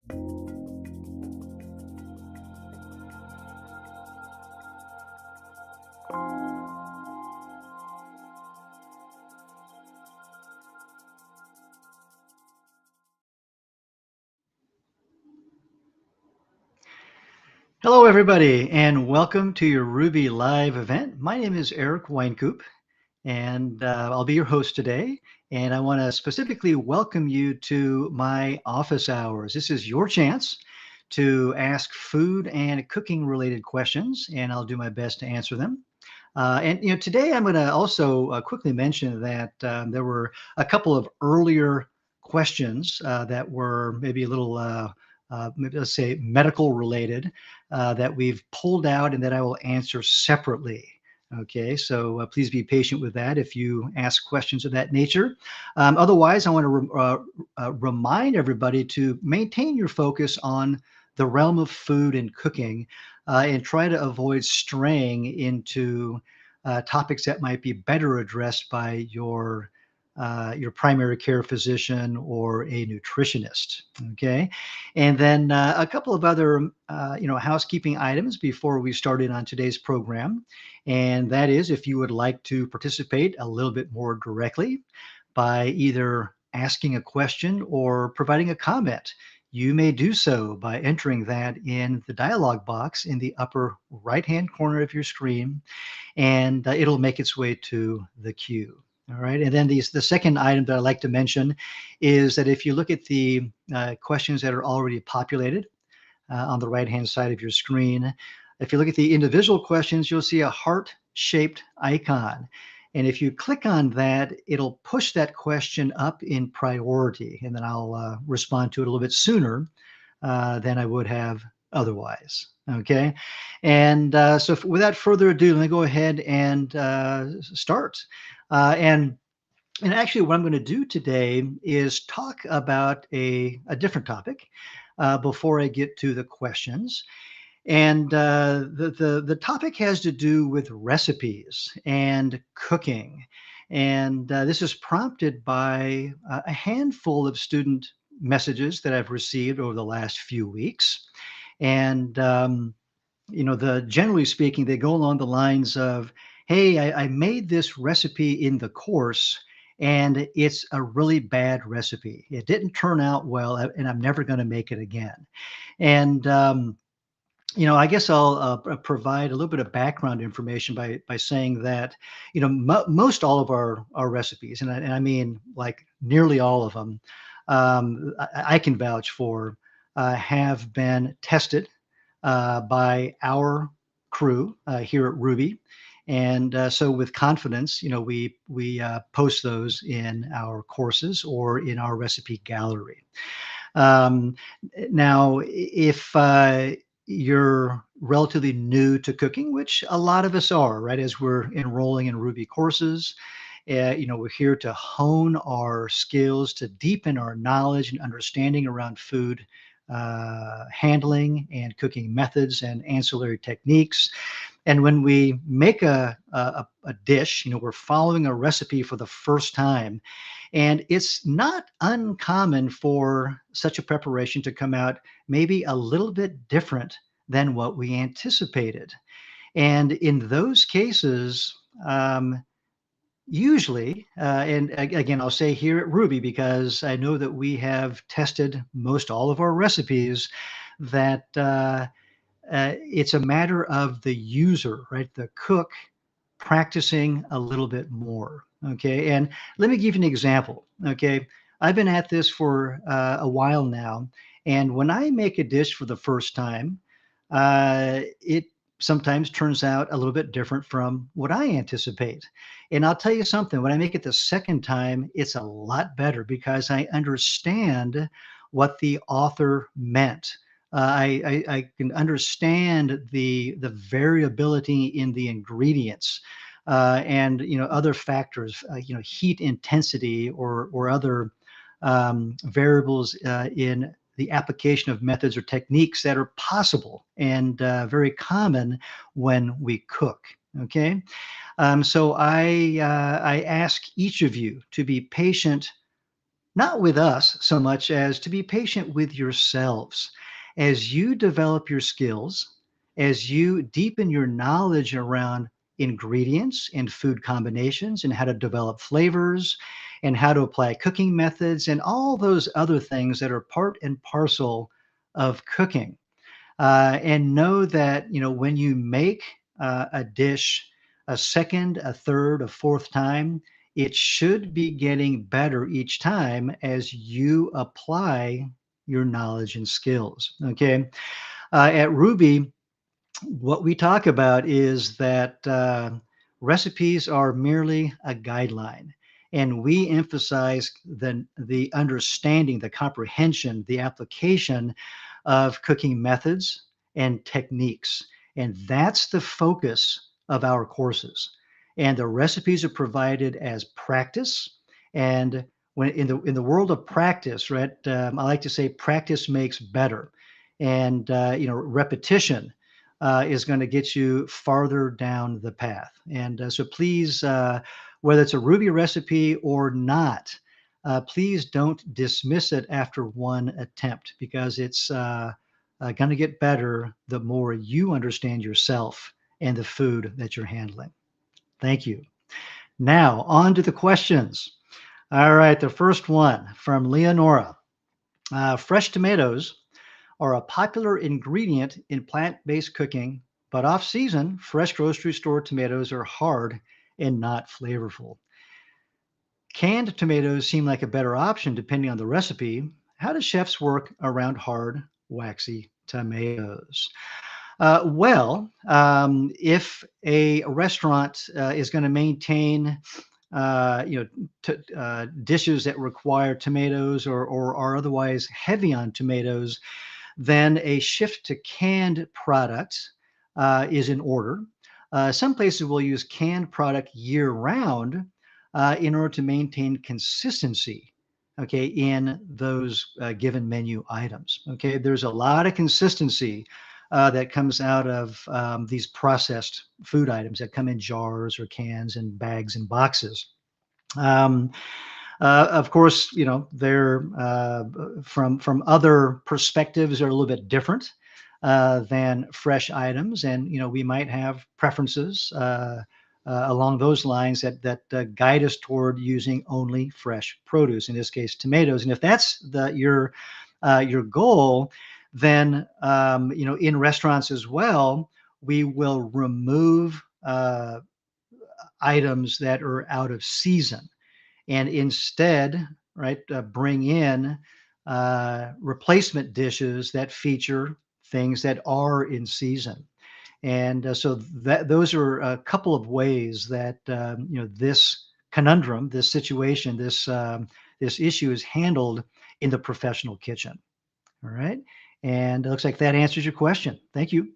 Hello, everybody, and welcome to your Ruby Live event. My name is Eric Wynkoop, and I'll be your host today. And I want to specifically welcome you to my office hours. This is your chance to ask food and cooking related questions, and I'll do my best to answer them. And today I'm going to also quickly mention that there were a couple of earlier questions that were maybe a little, maybe let's say, medical related that we've pulled out and that I will answer separately. Okay, so please be patient with that if you ask questions of that nature. Otherwise, I want to remind everybody to maintain your focus on the realm of food and cooking and try to avoid straying into topics that might be better addressed by your primary care physician or a nutritionist. Okay, and then a couple of other housekeeping items before we started on today's program, and that is if you would like to participate a little bit more directly by either asking a question or providing a comment. You may do so by entering that in the dialog box in the upper right-hand corner of your screen, and it'll make its way to the queue. All right. And then the second item that I like to mention is that if you look at the questions that are already populated on the right-hand side of your screen, if you look at the individual questions, you'll see a heart-shaped icon. And if you click on that, it'll push that question up in priority. And then I'll respond to it a little bit sooner than I would have otherwise. Okay. And so without further ado, let me go ahead and start. And actually, what I'm going to do today is talk about a different topic before I get to the questions. And the topic has to do with recipes and cooking. And this is prompted by a handful of student messages that I've received over the last few weeks. And generally speaking, they go along the lines of, "Hey, I made this recipe in the course, and it's a really bad recipe. It didn't turn out well, and I'm never going to make it again." And I guess I'll provide a little bit of background information by saying that, most all of our recipes, and I mean like nearly all of them, I can vouch for, have been tested by our crew here at Ruby. And so with confidence, we post those in our courses or in our recipe gallery. Um, Now, if you're relatively new to cooking, which a lot of us are, right, as we're enrolling in Ruby courses, we're here to hone our skills, to deepen our knowledge and understanding around food handling and cooking methods and ancillary techniques. And when we make a dish, we're following a recipe for the first time. And it's not uncommon for such a preparation to come out maybe a little bit different than what we anticipated. And in those cases, usually, and again, I'll say here at Ruby, because I know that we have tested most all of our recipes, that it's a matter of the user, right? The cook practicing a little bit more. Okay. And let me give you an example. Okay. I've been at this for a while now. And when I make a dish for the first time, it sometimes turns out a little bit different from what I anticipate. And I'll tell you something, when I make it the second time, it's a lot better because I understand what the author meant. I can understand the variability in the ingredients and other factors, heat intensity or other variables in the application of methods or techniques that are possible and very common when we cook. Okay, so I ask each of you to be patient not with us so much as to be patient with yourselves. As you develop your skills, as you deepen your knowledge around ingredients and food combinations and how to develop flavors and how to apply cooking methods and all those other things that are part and parcel of cooking. And know that when you make a dish a second, a third, a fourth time, it should be getting better each time as you apply your knowledge and skills. Okay, at Ruby, what we talk about is that recipes are merely a guideline. And we emphasize the understanding, the comprehension, the application of cooking methods and techniques. And that's the focus of our courses. And the recipes are provided as practice. And when in the world of practice, right, I like to say practice makes better. And repetition is going to get you farther down the path. And so please, whether it's a Ruby recipe or not, please don't dismiss it after one attempt because it's going to get better the more you understand yourself and the food that you're handling. Thank you. Now, on to the questions. All right, the first one from Leonora. Fresh tomatoes are a popular ingredient in plant-based cooking, but off-season, fresh grocery store tomatoes are hard and not flavorful. Canned tomatoes seem like a better option depending on the recipe. How do chefs work around hard, waxy tomatoes? If a restaurant is going to maintain dishes that require tomatoes or are otherwise heavy on tomatoes, then a shift to canned products is in order. Some places will use canned product year round in order to maintain consistency, okay, in those given menu items. Okay, there's a lot of consistency that comes out of these processed food items that come in jars or cans and bags and boxes. Um, of course, they're from other perspectives are a little bit different than fresh items, and we might have preferences along those lines that guide us toward using only fresh produce. In this case, tomatoes. And if that's your goal, then in restaurants as well, we will remove items that are out of season and instead, right, bring in replacement dishes that feature things that are in season. And so that those are a couple of ways that this conundrum, this situation, this issue is handled in the professional kitchen. All right, and it looks like that answers your question. Thank you.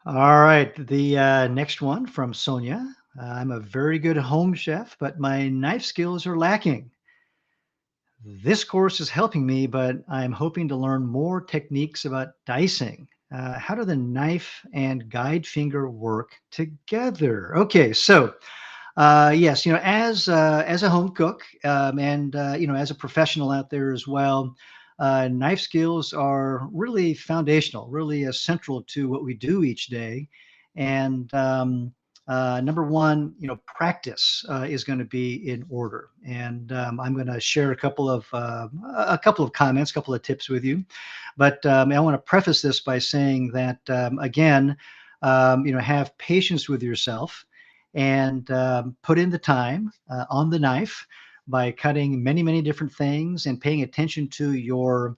All right, the next one from Sonia. I'm a very good home chef, but my knife skills are lacking. This course is helping me, but I'm hoping to learn more techniques about dicing. How do the knife and guide finger work together? Okay, so yes, as a home cook and as a professional out there as well, knife skills are really foundational, really central to what we do each day. And number one, practice is going to be in order. And I'm going to share a couple of comments, a couple of tips with you. But I want to preface this by saying that again, have patience with yourself and put in the time on the knife by cutting many, many different things and paying attention to your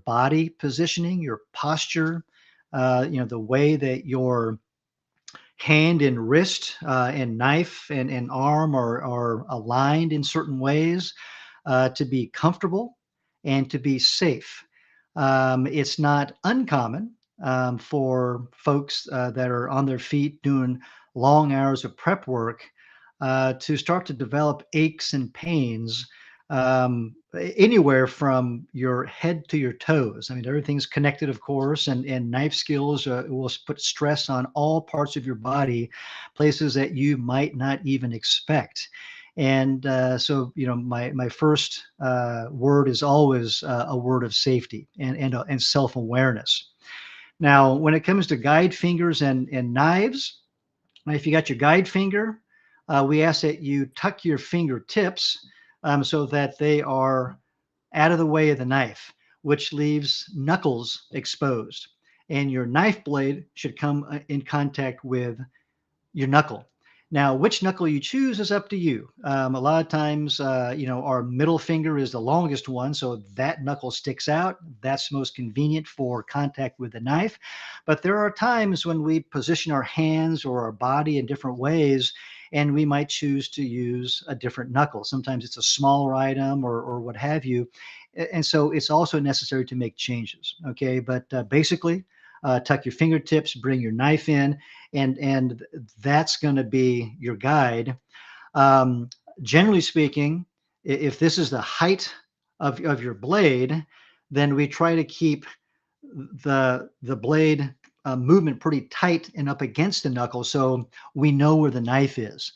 body positioning, your posture, the way that your hand and wrist and knife and arm are aligned in certain ways to be comfortable and to be safe. It's not uncommon for folks that are on their feet doing long hours of prep work to start to develop aches and pains anywhere from your head to your toes. I mean, everything's connected, of course, and knife skills will put stress on all parts of your body, places that you might not even expect. And so, my first word is always a word of safety and self-awareness. Now, when it comes to guide fingers and knives, if you got your guide finger, we ask that you tuck your fingertips so that they are out of the way of the knife, which leaves knuckles exposed. And your knife blade should come in contact with your knuckle. Now, which knuckle you choose is up to you. A lot of times, our middle finger is the longest one, so that knuckle sticks out. That's most convenient for contact with the knife. But there are times when we position our hands or our body in different ways, and we might choose to use a different knuckle. Sometimes it's a smaller item or what have you. And so it's also necessary to make changes. Okay. But basically, tuck your fingertips, bring your knife in, and that's going to be your guide. Um, Generally speaking, if this is the height of your blade, then we try to keep the blade movement pretty tight and up against the knuckle so we know where the knife is.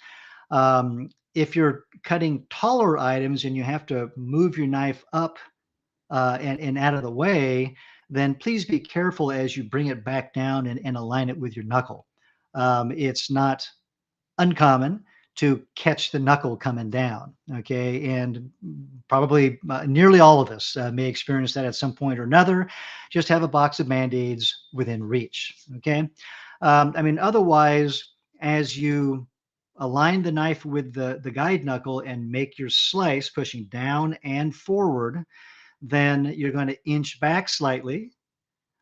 If you're cutting taller items and you have to move your knife up and out of the way, then please be careful as you bring it back down and align it with your knuckle. It's not uncommon to catch the knuckle coming down. Okay. And probably nearly all of us may experience that at some point or another. Just have a box of band aids within reach. Okay. Otherwise, as you align the knife with the guide knuckle and make your slice pushing down and forward, then you're going to inch back slightly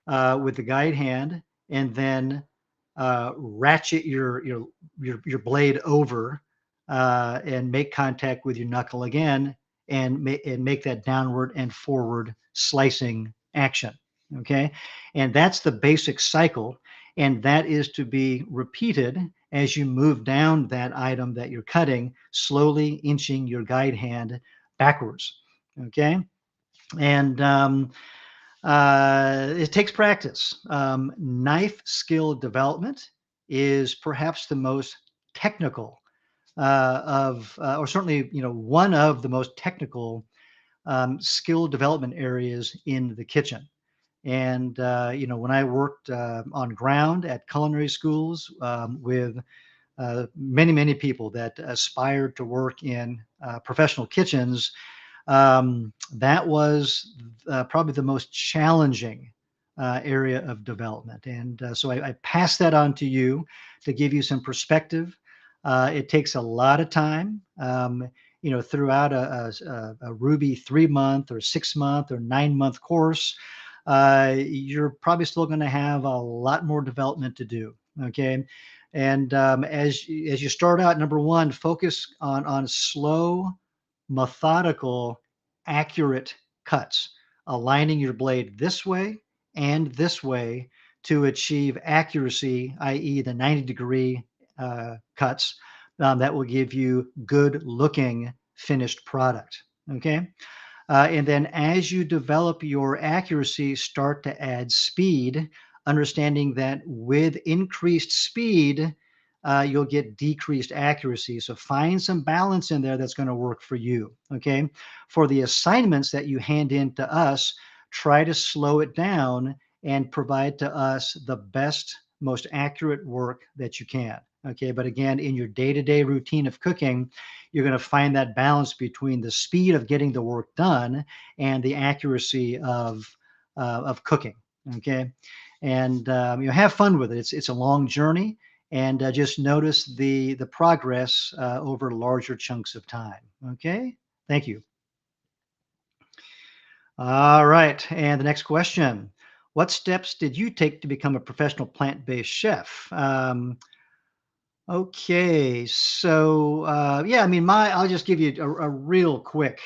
with the guide hand, and then ratchet your blade over and make contact with your knuckle again, and make that downward and forward slicing action. Okay, and that's the basic cycle, and that is to be repeated as you move down that item that you're cutting, slowly inching your guide hand backwards. Okay, and it takes practice. Knife skill development is perhaps the most technical or certainly, one of the most technical skill development areas in the kitchen. And when I worked on ground at culinary schools with many people that aspired to work in professional kitchens, that was probably the most challenging area of development. And so I pass that on to you to give you some perspective. It takes a lot of time. Throughout a Ruby 3 month or 6 month or 9 month course, you're probably still going to have a lot more development to do. Okay. And as you start out, number one, focus on slow, methodical, accurate cuts, aligning your blade this way and this way to achieve accuracy, i.e., the 90-degree cuts that will give you good looking finished product. Okay. And then as you develop your accuracy, start to add speed, understanding that with increased speed, you'll get decreased accuracy. So find some balance in there that's going to work for you. Okay. For the assignments that you hand in to us, try to slow it down and provide to us the best, most accurate work that you can. Okay. But again, in your day to day routine of cooking, you're going to find that balance between the speed of getting the work done and the accuracy of cooking. Okay. And have fun with it. It's a long journey, and just notice the progress over larger chunks of time. Okay, thank you. All right, and the next question: what steps did you take to become a professional plant-based chef? Okay, so yeah, I'll just give you a real quick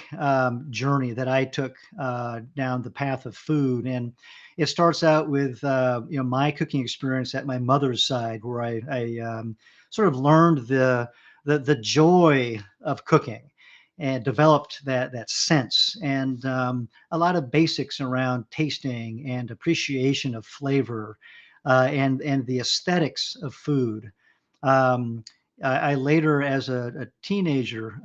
journey that I took down the path of food, and it starts out with my cooking experience at my mother's side, where I sort of learned the joy of cooking and developed that sense, and a lot of basics around tasting and appreciation of flavor, and the aesthetics of food. Um, I later, as a teenager,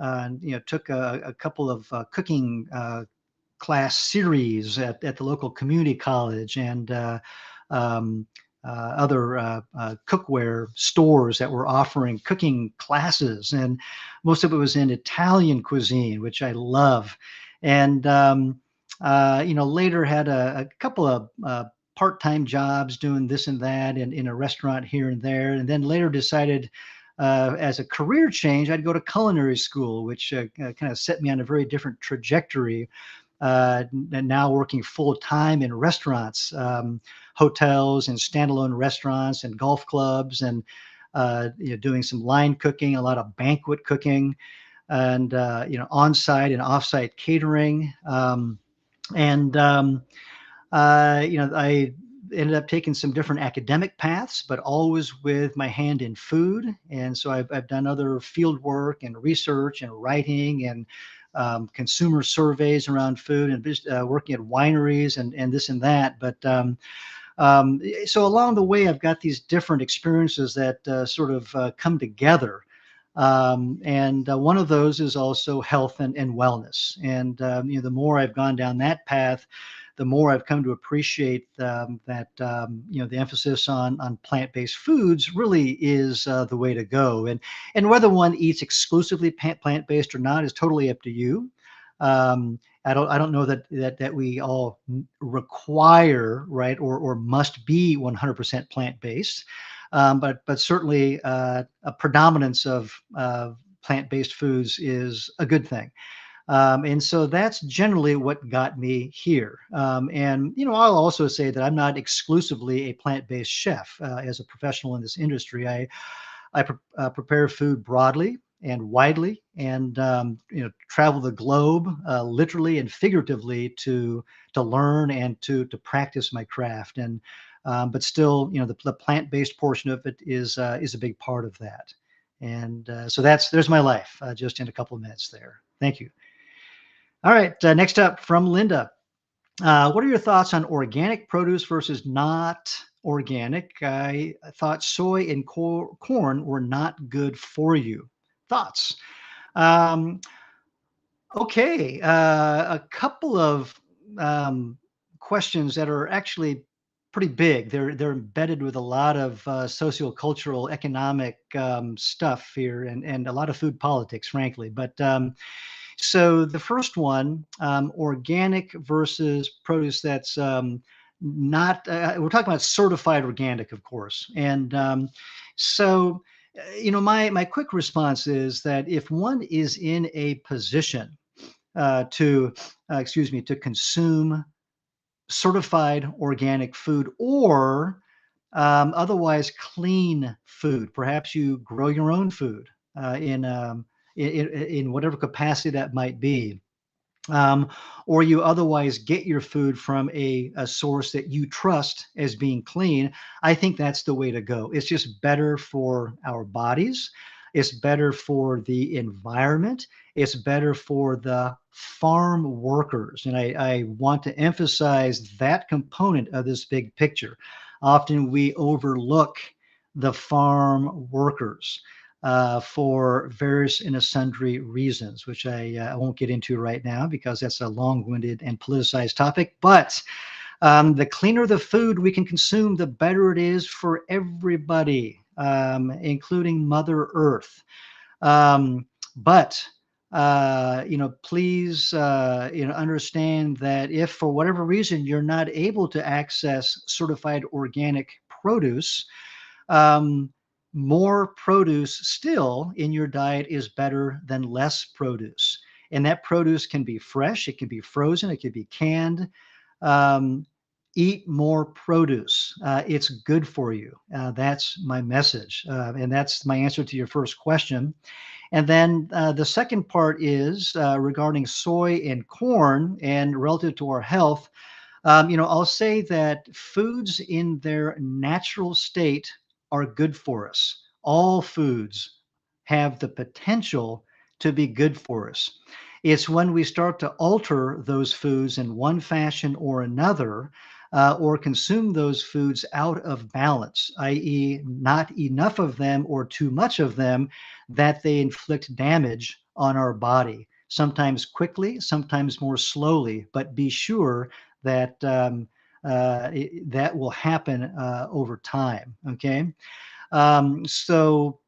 took a couple of cooking class series at the local community college and um, other cookware stores that were offering cooking classes. And most of it was in Italian cuisine, which I love. And, later had a couple of part-time jobs doing this and that in a restaurant here and there. And then later decided as a career change, I'd go to culinary school, which kind of set me on a very different trajectory, and now working full time in restaurants, hotels, and standalone restaurants and golf clubs, and doing some line cooking, a lot of banquet cooking, and on-site and off-site catering. I ended up taking some different academic paths, but always with my hand in food. And so I've done other field work and research and writing and consumer surveys around food and just working at wineries and this and that. But so along the way, I've got these different experiences that sort of come together. And one of those is also health and wellness. And the more I've gone down that path, the more I've come to appreciate that the emphasis on plant-based foods really is the way to go. And whether one eats exclusively plant-based or not is totally up to you. I don't know that we all require, right, or must be 100% plant-based. But certainly a predominance of plant-based foods is a good thing. And so that's generally what got me here. And I'll also say that I'm not exclusively a plant-based chef. As a professional in this industry, I prepare food broadly and widely, and travel the globe, literally and figuratively, to learn and to practice my craft. And but still, the plant-based portion of it is a big part of that. And so there's my life, just in a couple of minutes there. Thank you. All right, next up from Linda. What are your thoughts on organic produce versus not organic? I thought soy and corn were not good for you. Thoughts? Um, okay, a couple of questions that are actually pretty big. They're embedded with a lot of sociocultural, economic stuff here, and a lot of food politics, frankly. But so the first one, organic versus produce that's not, we're talking about certified organic, of course. And so, my quick response is that if one is in a position to consume certified organic food or otherwise clean food, perhaps you grow your own food in whatever capacity that might be, or you otherwise get your food from a source that you trust as being clean, I think that's the way to go. It's just better for our bodies. It's better for the environment. It's better for the farm workers. And I want to emphasize that component of this big picture. Often we overlook the farm workers for various and sundry reasons, which I won't get into right now because that's a long-winded and politicized topic. But the cleaner the food we can consume, the better it is for everybody, including Mother Earth. But please, understand that if for whatever reason you're not able to access certified organic produce, um, more produce still in your diet is better than less produce. And that produce can be fresh, it can be frozen, it can be canned. Um, Eat more produce. It's good for you. That's my message. And that's my answer to your first question. And then the second part is regarding soy and corn and relative to our health. I'll say that foods in their natural state are good for us. All foods have the potential to be good for us. It's when we start to alter those foods in one fashion or another or consume those foods out of balance, i.e., not enough of them or too much of them, that they inflict damage on our body, sometimes quickly, sometimes more slowly, but be sure that that will happen over time. Okay, so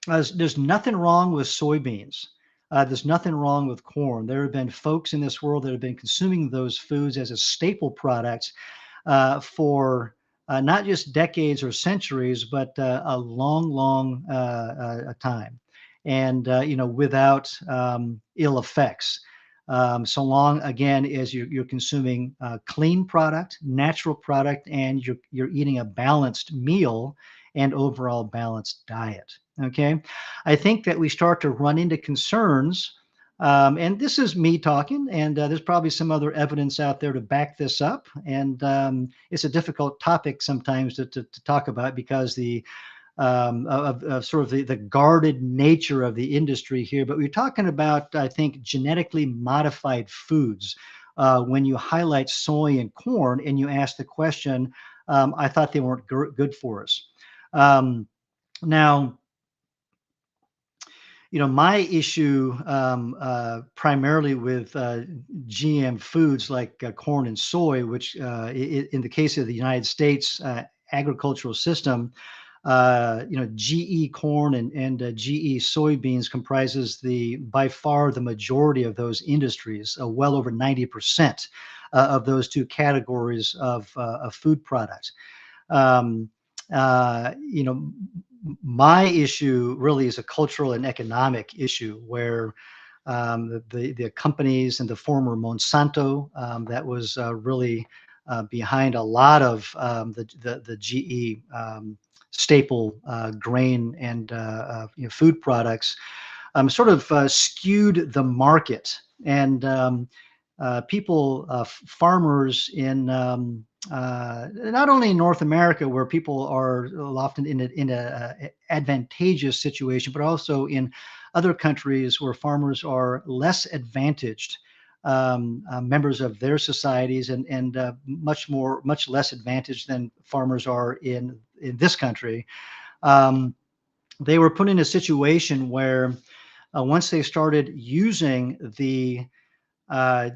there's nothing wrong with soybeans. There's nothing wrong with corn. There have been folks in this world that have been consuming those foods as a staple product for not just decades or centuries, but a long, long time, and without ill effects. So long again as you're consuming clean product, natural product, and you're eating a balanced meal and overall balanced diet. Okay, I think that we start to run into concerns, and this is me talking, and there's probably some other evidence out there to back this up. And it's a difficult topic sometimes to talk about because of sort of the guarded nature of the industry here. But we're talking about, I think, genetically modified foods. When you highlight soy and corn and you ask the question, I thought they weren't good for us. Now, my issue primarily with GM foods like corn and soy, which in the case of the United States agricultural system, GE corn and GE soybeans comprises by far the majority of those industries, well over 90% of those two categories of food products. Um, you know, my issue really is a cultural and economic issue where the companies and the former Monsanto that was really behind a lot of the GE staple grain and food products sort of skewed the market, and people, farmers in not only in North America, where people are often in a advantageous situation, but also in other countries where farmers are less advantaged members of their societies, and much less advantaged than farmers are in this country. Um, they were put in a situation where once they started using the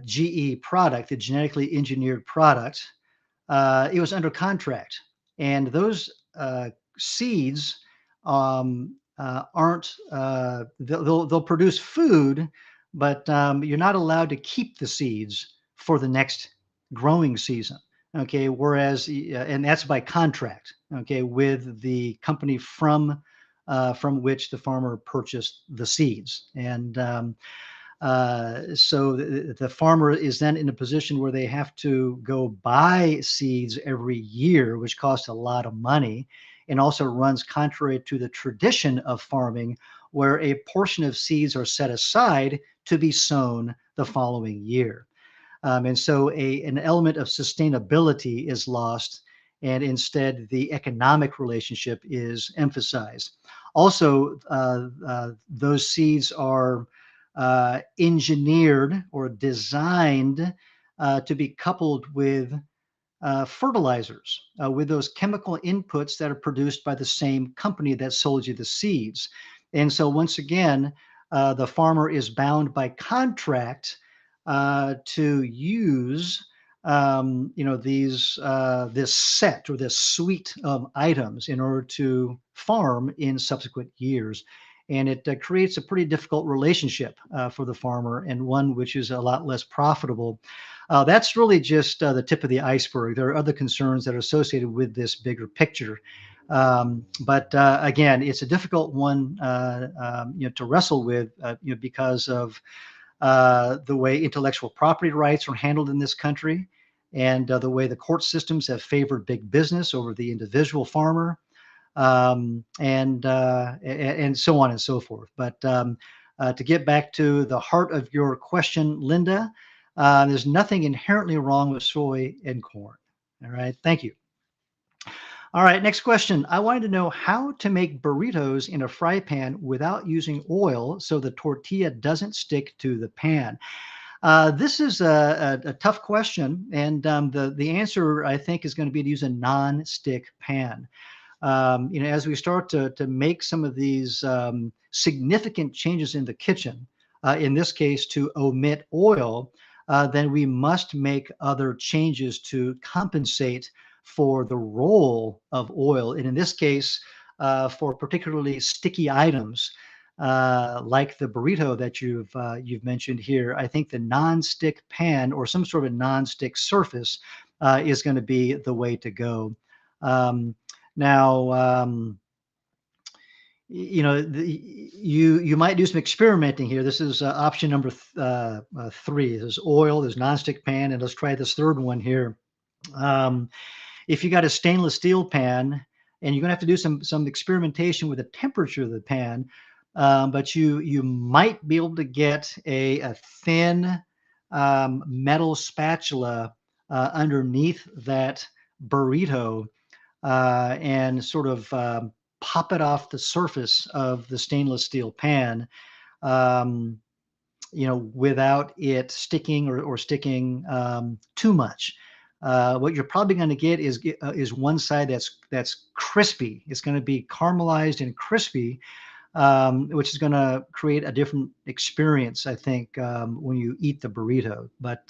GE product, the genetically engineered product, it was under contract, and those seeds aren't. They'll produce food, but you're not allowed to keep the seeds for the next growing season. Okay, whereas and that's by contract. Okay, with the company from which the farmer purchased the seeds, and so the farmer is then in a position where they have to go buy seeds every year, which costs a lot of money, and also runs contrary to the tradition of farming, where a portion of seeds are set aside to be sown the following year. And so an element of sustainability is lost, and instead the economic relationship is emphasized. Also, those seeds are engineered or designed to be coupled with fertilizers, with those chemical inputs that are produced by the same company that sold you the seeds. And so once again, the farmer is bound by contract to use this set or this suite of items in order to farm in subsequent years. And it creates a pretty difficult relationship for the farmer, and one which is a lot less profitable. That's really just the tip of the iceberg. There are other concerns that are associated with this bigger picture. But again, it's a difficult one to wrestle with because of the way intellectual property rights are handled in this country, and the way the court systems have favored big business over the individual farmer, and so on and so forth. But to get back to the heart of your question, Linda, there's nothing inherently wrong with soy and corn. All right, thank you. All right, next question. I wanted to know how to make burritos in a fry pan without using oil so the tortilla doesn't stick to the pan. This is a tough question, and the answer I think is going to be to use a non-stick pan. As we start to make some of these significant changes in the kitchen, in this case to omit oil, then we must make other changes to compensate for the role of oil. And in this case, for particularly sticky items, like the burrito that you've mentioned here, I think the non-stick pan or some sort of non-stick surface is going to be the way to go. Um, now, you might do some experimenting here. This is option number 3. There's oil, there's nonstick pan, and let's try this third one here. Um, if you got a stainless steel pan, and you're gonna have to do some experimentation with the temperature of the pan, but you might be able to get a thin metal spatula underneath that burrito and sort of pop it off the surface of the stainless steel pan, um, without it sticking or sticking too much. What you're probably going to get is one side that's crispy. It's going to be caramelized and crispy, which is going to create a different experience, I think, when you eat the burrito. But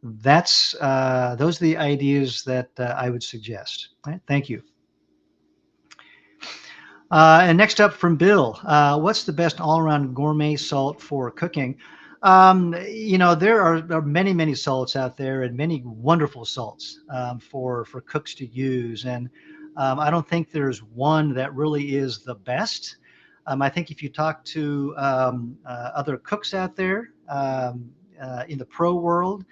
that's those are the ideas that I would suggest. All right, thank you. And next up from Bill, what's the best all-around gourmet salt for cooking? There are many, many salts out there and many wonderful salts for cooks to use. And I don't think there's one that really is the best. I think if you talk to other cooks out there in the pro world,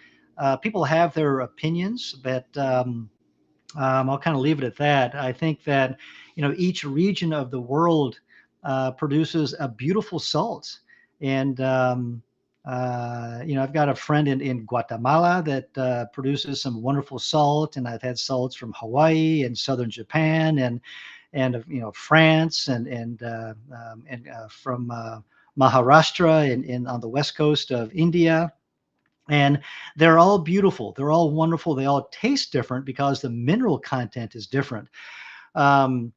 people have their opinions, but I'll kind of leave it at that. I think that each region of the world produces a beautiful salt, and I've got a friend in Guatemala that produces some wonderful salt, and I've had salts from Hawaii and southern Japan and France and from Maharashtra and on the west coast of India. And they're all beautiful. They're all wonderful. They all taste different because the mineral content is different. Um,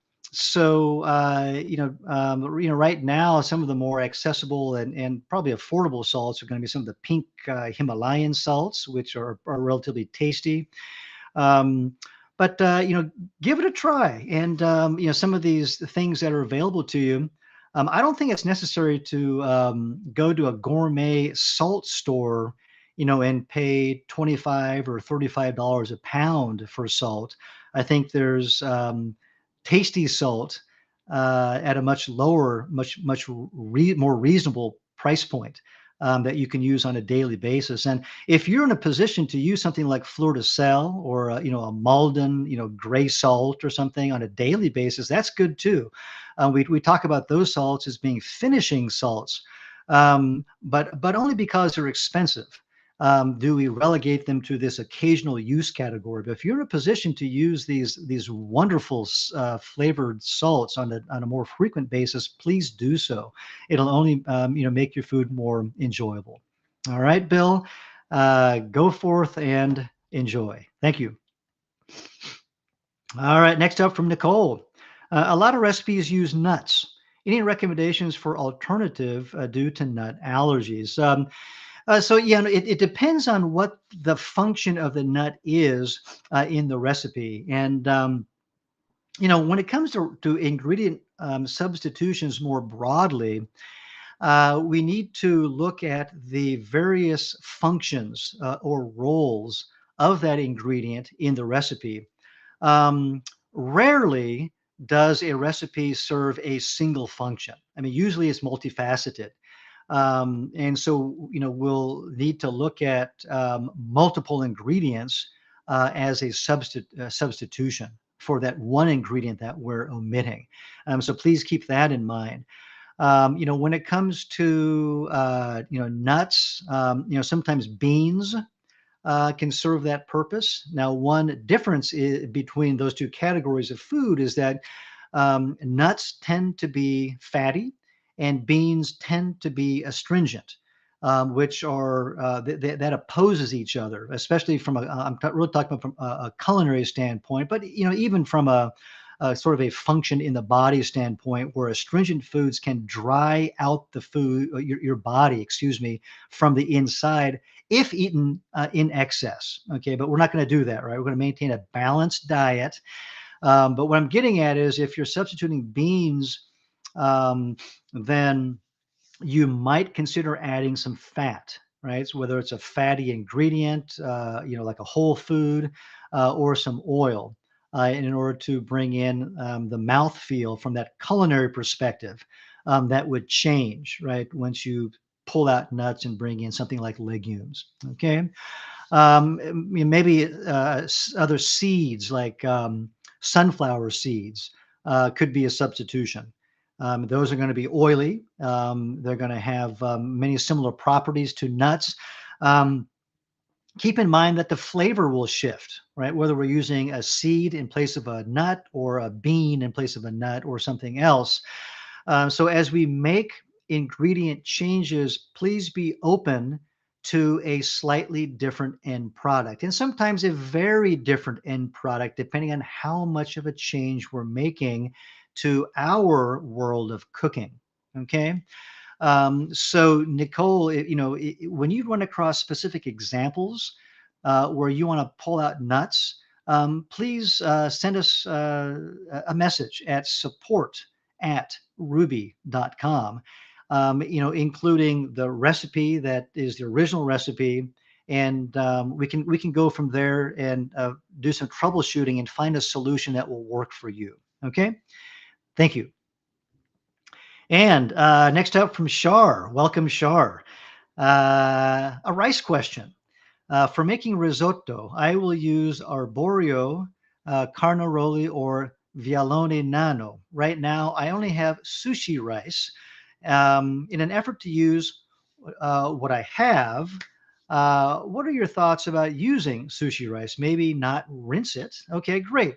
right now, some of the more accessible and probably affordable salts are going to be some of the pink Himalayan salts, which are relatively tasty. Um, but give it a try. And some of these things that are available to you. I don't think it's necessary to go to a gourmet salt store, and pay 25 or $35 a pound for salt. I think there's tasty salt at a much lower, more reasonable price point that you can use on a daily basis. And if you're in a position to use something like Fleur de Sel or a Malden, gray salt or something on a daily basis, that's good too. We talk about those salts as being finishing salts, but only because they're expensive. Do we relegate them to this occasional use category? But if you're in a position to use these wonderful flavored salts on a more frequent basis, please do so. It'll only make your food more enjoyable. All right, Bill, go forth and enjoy. Thank you. All right, next up from Nicole. A lot of recipes use nuts. Any recommendations for alternative due to nut allergies? It depends on what the function of the nut is in the recipe. And when it comes to ingredient substitutions more broadly, we need to look at the various functions or roles of that ingredient in the recipe. Rarely does a recipe serve a single function. I mean, usually it's multifaceted. And so, we'll need to look at multiple ingredients as a substitution for that one ingredient that we're omitting. So please keep that in mind. When it comes to, nuts, sometimes beans can serve that purpose. Now, one difference between those two categories of food is that nuts tend to be fatty and beans tend to be astringent. which are that opposes each other, especially from really talking about from a culinary standpoint, but even from a sort of a function in the body standpoint, where astringent foods can dry out the food, your body, excuse me, from the inside if eaten in excess. Okay, but we're not going to do that, right? We're going to maintain a balanced diet. But what I'm getting at is if you're substituting beans, then you might consider adding some fat, right? So whether it's a fatty ingredient, like a whole food, or some oil, in order to bring in the mouth feel from that culinary perspective, that would change, right? Once you pull out nuts and bring in something like legumes. Okay. Maybe other seeds like sunflower seeds could be a substitution. Those are going to be oily. They're going to have many similar properties to nuts. Um, Keep in mind that the flavor will shift, right? Whether we're using a seed in place of a nut or a bean in place of a nut or something else. So as we make ingredient changes, please be open to a slightly different end product, and sometimes a very different end product, depending on how much of a change we're making to our world of cooking. Okay. So Nicole, when you run across specific examples where you want to pull out nuts, please send us a message at support@rouxbe.com, including the recipe that is the original recipe. And we can go from there and do some troubleshooting and find a solution that will work for you. Okay. Thank you. And next up from Shar, welcome Shar. A rice question. For making risotto, I will use arborio, carnaroli, or vialone nano. Right now, I only have sushi rice. In an effort to use what I have, what are your thoughts about using sushi rice? Maybe not rinse it. Okay, great.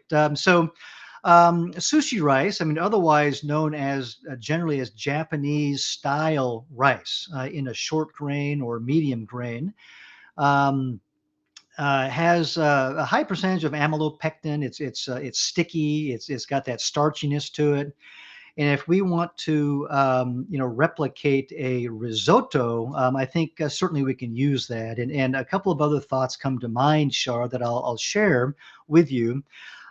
Sushi rice, I mean, otherwise known as generally as Japanese style rice in a short grain or medium grain, um, has a high percentage of amylopectin. It's sticky. It's got that starchiness to it. And if we want to replicate a risotto, I think certainly we can use that. And a couple of other thoughts come to mind, Shar, that I'll share with you.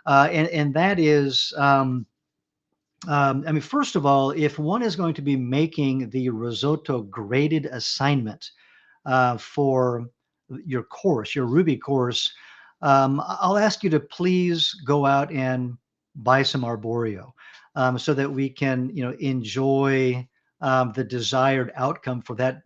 And that is, I mean, first of all, if one is going to be making the risotto graded assignment for your course, your Ruby course, I'll ask you to please go out and buy some arborio, so that we can, enjoy the desired outcome for that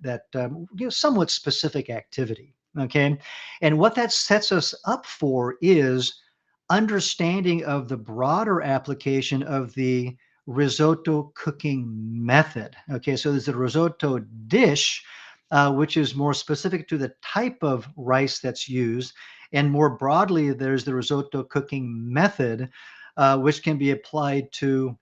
somewhat specific activity. Okay, and what that sets us up for is understanding of the broader application of the risotto cooking method. Okay, so there's a risotto dish, which is more specific to the type of rice that's used. And more broadly, there's the risotto cooking method, which can be applied to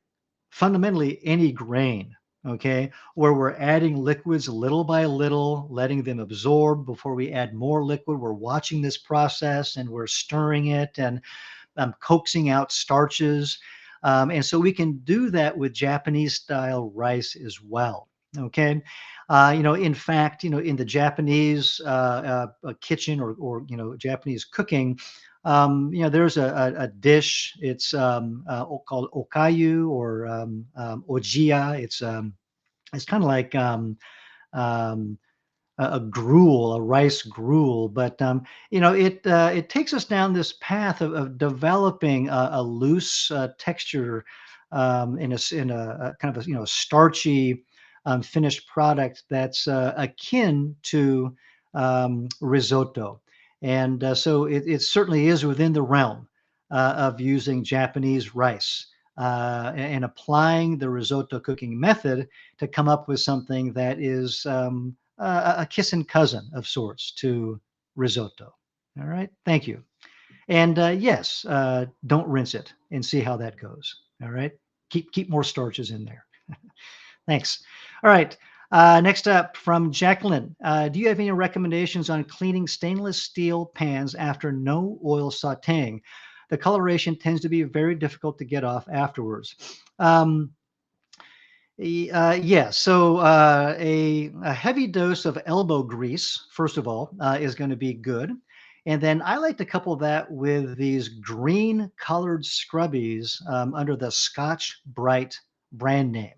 fundamentally any grain. Okay, where we're adding liquids little by little, letting them absorb before we add more liquid. We're watching this process and we're stirring it and coaxing out starches. And so we can do that with Japanese style rice as well. Okay. In fact, in the Japanese kitchen or Japanese cooking, there's a dish. It's called okayu or ojiya. It's kind of like um, a gruel, a rice gruel. But it takes us down this path of developing a loose texture in a kind of starchy finished product that's akin to risotto. And so it certainly is within the realm of using Japanese rice and applying the risotto cooking method to come up with something that is a kissing cousin of sorts to risotto. All right, thank you. And yes, don't rinse it and see how that goes. All right, keep more starches in there. Thanks. All right. Next up from Jacqueline, do you have any recommendations on cleaning stainless steel pans after no oil sautéing? The coloration tends to be very difficult to get off afterwards. Um, yeah, so a heavy dose of elbow grease, first of all, is going to be good. And then I like to couple that with these green colored scrubbies under the Scotch Bright brand name.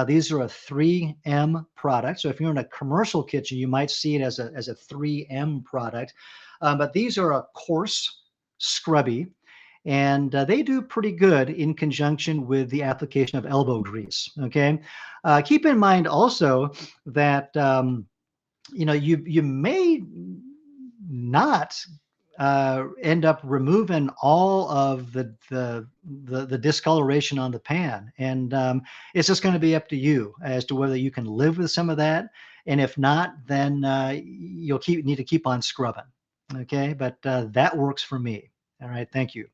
These are a 3M product. So if you're in a commercial kitchen, you might see it as a 3M product. But these are a coarse scrubby, and they do pretty good in conjunction with the application of elbow grease. Okay, keep in mind also that you may not end up removing all of the discoloration on the pan, and it's just going to be up to you as to whether you can live with some of that, and if not, then you'll need to keep on scrubbing. Okay, but that works for me. All right, thank you.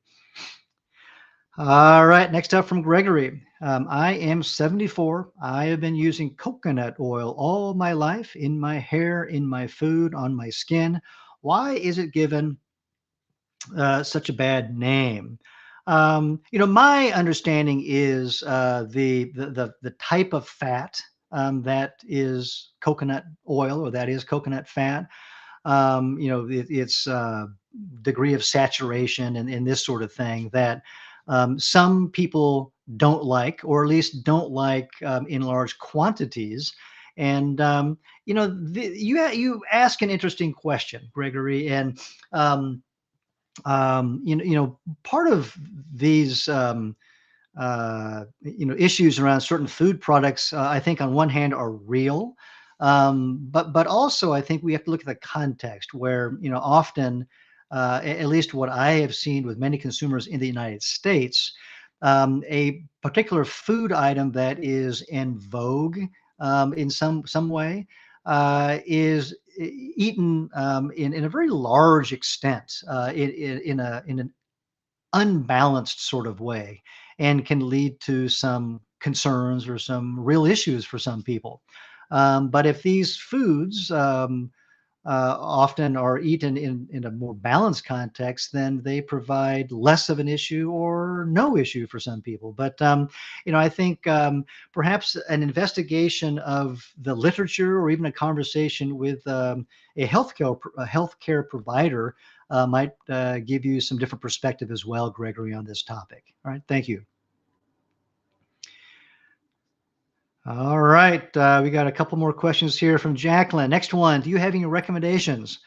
All right, next up from Gregory. I am 74. I have been using coconut oil all my life in my hair, in my food, on my skin. Why is it given such a bad name? My understanding is the type of fat that is coconut oil, or that is coconut fat. It's degree of saturation and this sort of thing that some people don't like, or at least don't like in large quantities. And you ask an interesting question, Gregory, and um, part of these issues around certain food products, I think on one hand are real, but also I think we have to look at the context where often, at least what I have seen with many consumers in the United States, a particular food item that is in vogue in some way is eaten in a very large extent in an unbalanced sort of way, and can lead to some concerns or some real issues for some people. But if these foods often are eaten in a more balanced context, then they provide less of an issue or no issue for some people. But I think perhaps an investigation of the literature, or even a conversation with a healthcare provider might give you some different perspective as well, Gregory, on this topic. All right, thank you. All right, we got a couple more questions here from Jacqueline. Next one, do you have any recommendations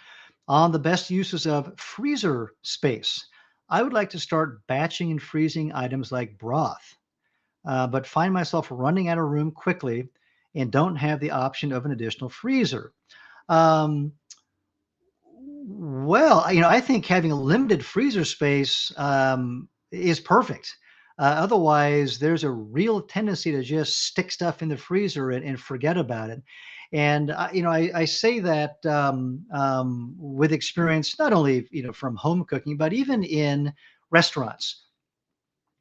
on the best uses of freezer space? I would like to start batching and freezing items like broth, but find myself running out of room quickly and don't have the option of an additional freezer. Um, well, I think having a limited freezer space is perfect. Otherwise, there's a real tendency to just stick stuff in the freezer and forget about it. And I say that with experience, not only from home cooking, but even in restaurants,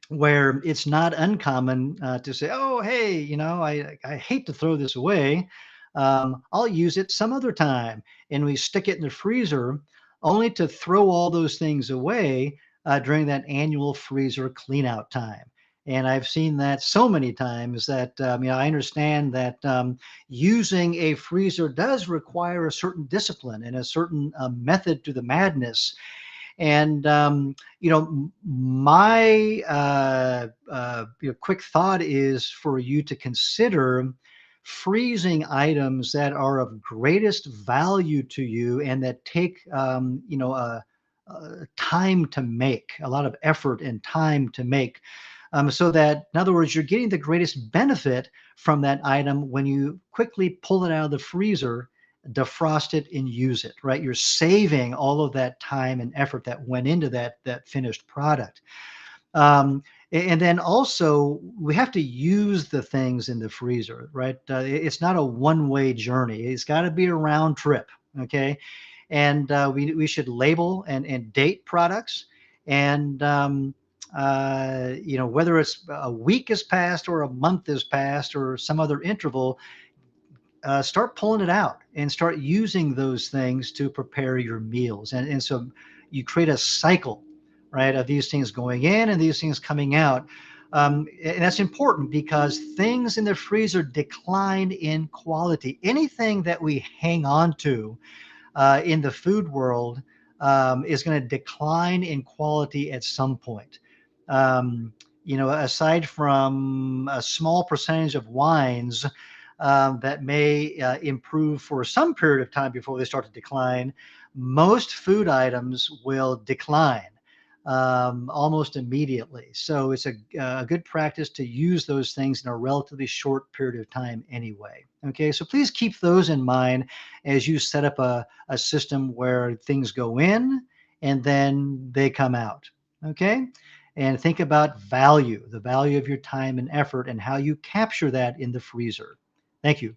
where it's not uncommon to say, "Oh, hey, I hate to throw this away. I'll use it some other time," and we stick it in the freezer, only to throw all those things away during that annual freezer clean out time. And I've seen that so many times that I understand that using a freezer does require a certain discipline and a certain method to the madness. And my quick thought is for you to consider freezing items that are of greatest value to you and that take time to make, a lot of effort and time to make. So that, in other words, you're getting the greatest benefit from that item when you quickly pull it out of the freezer, defrost it, and use it, right? You're saving all of that time and effort that went into that finished product. And then also, we have to use the things in the freezer, right? It's not a one-way journey. It's got to be a round trip, okay? And we should label and date products. And whether it's a week has passed or a month has passed or some other interval, start pulling it out and start using those things to prepare your meals. And so you create a cycle, right, of these things going in and these things coming out. And that's important because things in the freezer decline in quality. Anything that we hang on to in the food world is going to decline in quality at some point. Um, Aside from a small percentage of wines that may improve for some period of time before they start to decline, most food items will decline almost immediately. So it's a good practice to use those things in a relatively short period of time anyway. Okay, so please keep those in mind as you set up a system where things go in and then they come out. Okay, and think about value, the value of your time and effort, and how you capture that in the freezer. Thank you.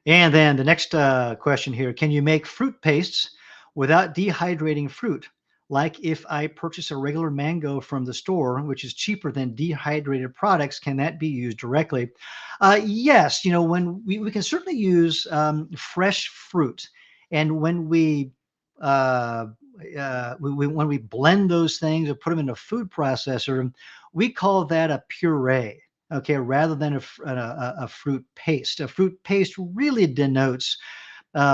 And then the next question here, can you make fruit pastes without dehydrating fruit? Like if I purchase a regular mango from the store, which is cheaper than dehydrated products, can that be used directly? Yes, when we can certainly use fresh fruit. And uh, when we blend those things or put them in a food processor, we call that a puree. Okay, rather than a fruit paste. A fruit paste really denotes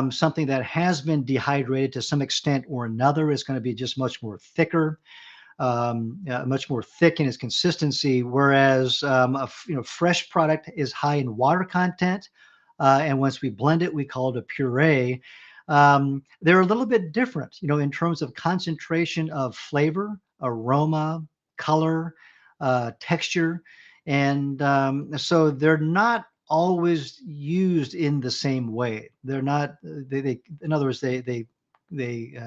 something that has been dehydrated to some extent or another. It's going to be just much more thicker, much more thick in its consistency. Whereas fresh product is high in water content, and once we blend it, we call it a puree. They're a little bit different, in terms of concentration of flavor, aroma, color, texture, and so they're not always used in the same way. They're not. In other words, they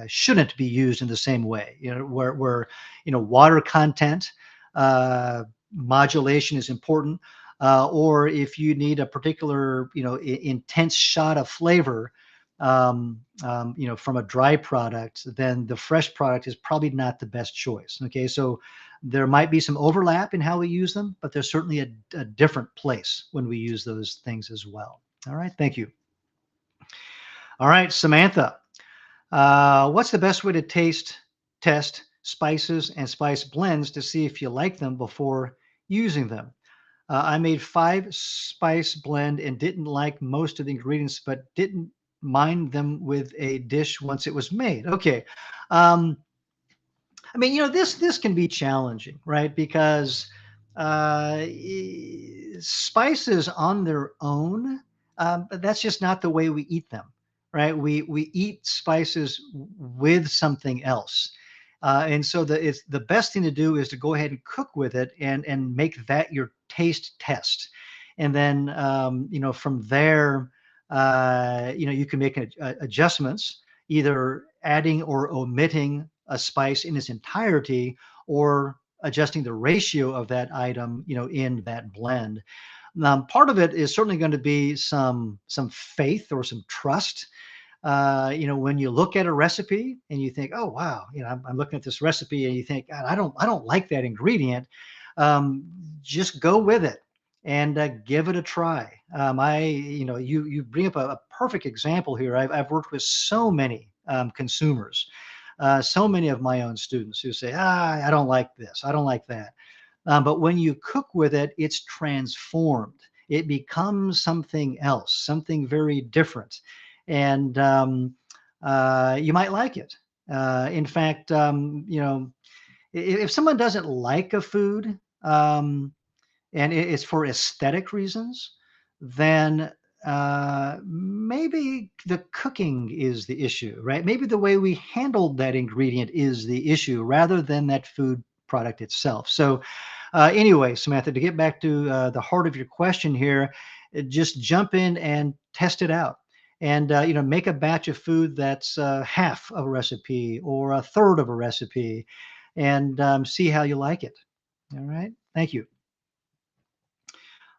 shouldn't be used in the same way. Where water content modulation is important, or if you need a particular intense shot of flavor, from a dry product, then the fresh product is probably not the best choice. Okay, so there might be some overlap in how we use them, but there's certainly a different place when we use those things as well. All right, thank you. All right, Samantha, what's the best way to test spices and spice blends to see if you like them before using them? I made 5 spice blend and didn't like most of the ingredients, but didn't mind them with a dish once it was made. Okay. Um, I mean, this can be challenging, right? Because spices on their own, that's just not the way we eat them, right? We eat spices with something else, and so the best thing to do is to go ahead and cook with it and make that your taste test, and then from there, you can make adjustments, either adding or omitting a spice in its entirety or adjusting the ratio of that item, in that blend. Part of it is certainly going to be some faith or some trust. When you look at a recipe and you think, oh wow, I'm looking at this recipe and you think, God, I don't like that ingredient. Just go with it and give it a try. You bring up a perfect example here. I've worked with so many consumers, so many of my own students who say, I don't like this, I don't like that. But when you cook with it, it's transformed. It becomes something else, something very different. And you might like it. In fact, if someone doesn't like a food, and it's for aesthetic reasons, then maybe the cooking is the issue, right? Maybe the way we handled that ingredient is the issue rather than that food product itself. So, anyway, Samantha, to get back to the heart of your question here, just jump in and test it out. And make a batch of food that's half of a recipe or a third of a recipe, and see how you like it. All right. Thank you.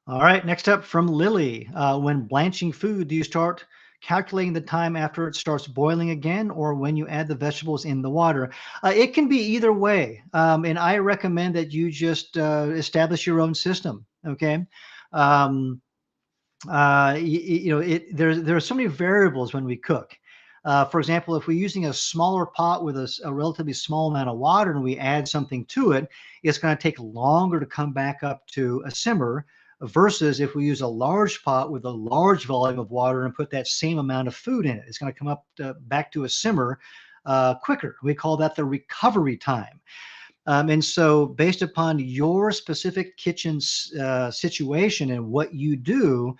All right, next up from Lily. When blanching food, do you start calculating the time after it starts boiling again or when you add the vegetables in the water? It can be either way. And I recommend that you just establish your own system. Okay. Um, There are so many variables when we cook. For example, if we're using a smaller pot with a relatively small amount of water and we add something to it, it's going to take longer to come back up to a simmer versus if we use a large pot with a large volume of water and put that same amount of food in it. It's going to come up back to a simmer quicker. We call that the recovery time. And so, based upon your specific kitchen situation and what you do,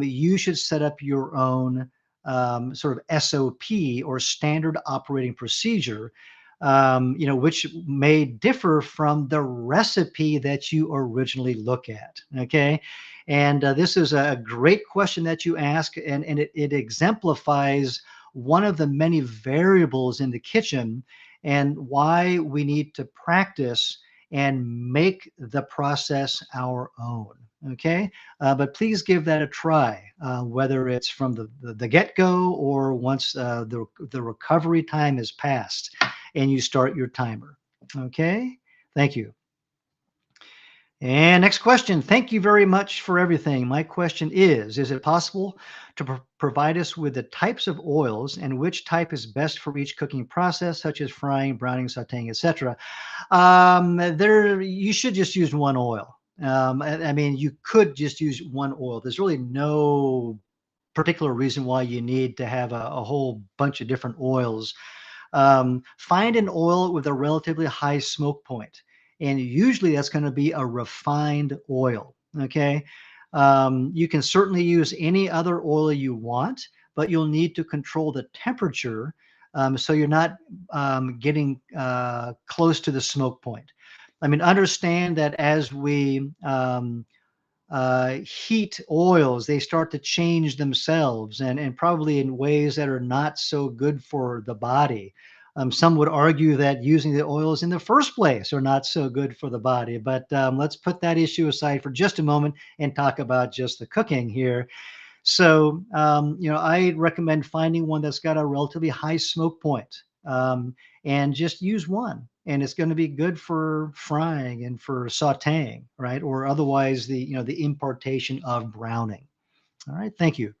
you should set up your own sort of SOP or standard operating procedure, which may differ from the recipe that you originally look at. Okay. And this is a great question that you ask, and it exemplifies one of the many variables in the kitchen and why we need to practice and make the process our own. Okay, but please give that a try, whether it's from the get-go or once the recovery time is passed and you start your timer. Okay, thank you. And next question. Thank you very much for everything. My question is it possible to provide us with the types of oils and which type is best for each cooking process, such as frying, browning, sauteing, etc.? You should just use one oil. I mean, you could just use one oil. There's really no particular reason why you need to have a whole bunch of different oils. Find an oil with a relatively high smoke point, and usually that's going to be a refined oil. Okay. You can certainly use any other oil you want, but you'll need to control the temperature so you're not getting close to the smoke point. I mean, understand that as we heat oils, they start to change themselves and probably in ways that are not so good for the body. Some would argue that using the oils in the first place are not so good for the body, but let's put that issue aside for just a moment and talk about just the cooking here. So, I recommend finding one that's got a relatively high smoke point, and just use one. And it's going to be good for frying and for sautéing, right? Or otherwise the impartation of browning. All right, thank you.